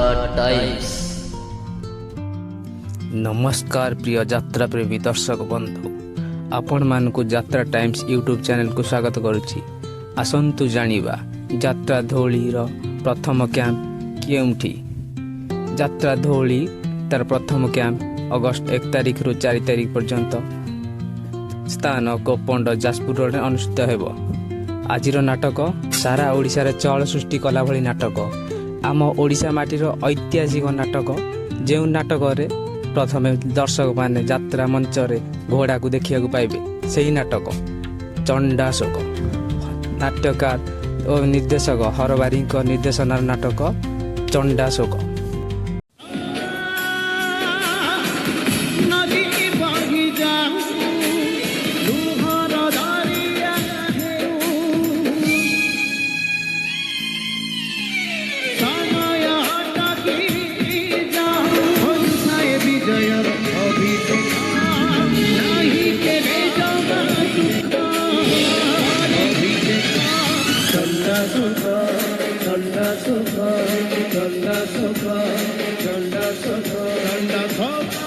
जात्राटाइम्स। नमस्कार प्रिय यात्रा प्रेमी दर्शक बंधु, आपण मानकु जात्रा टाइम्स यूट्यूब चैनल को स्वागत करुछि। आसंतु जानिबा जात्रा धौली रो प्रथम कैंप केउठी। जात्रा धौली तार प्रथम कैंप अगस्त 1 तारिख रु 4 तारिख पर्यंत स्थान कोपंड जाजपुर रोड अनुष्ठित हेबो। आजिर नाटक सारा ओडिशा रे चल सृष्टि कला भली नाटक, आम ओडिशा माटीर ऐतिहासिक नाटक। जो नाटक रे प्रथमे दर्शक माने यात्रा मंच रे घोड़ा को देखिया को पाइबे। सही नाटक चंडाशोक। नाट्यकार और निर्देशक हरबारी निर्देशनार नाटक चंडाशोक। Chanda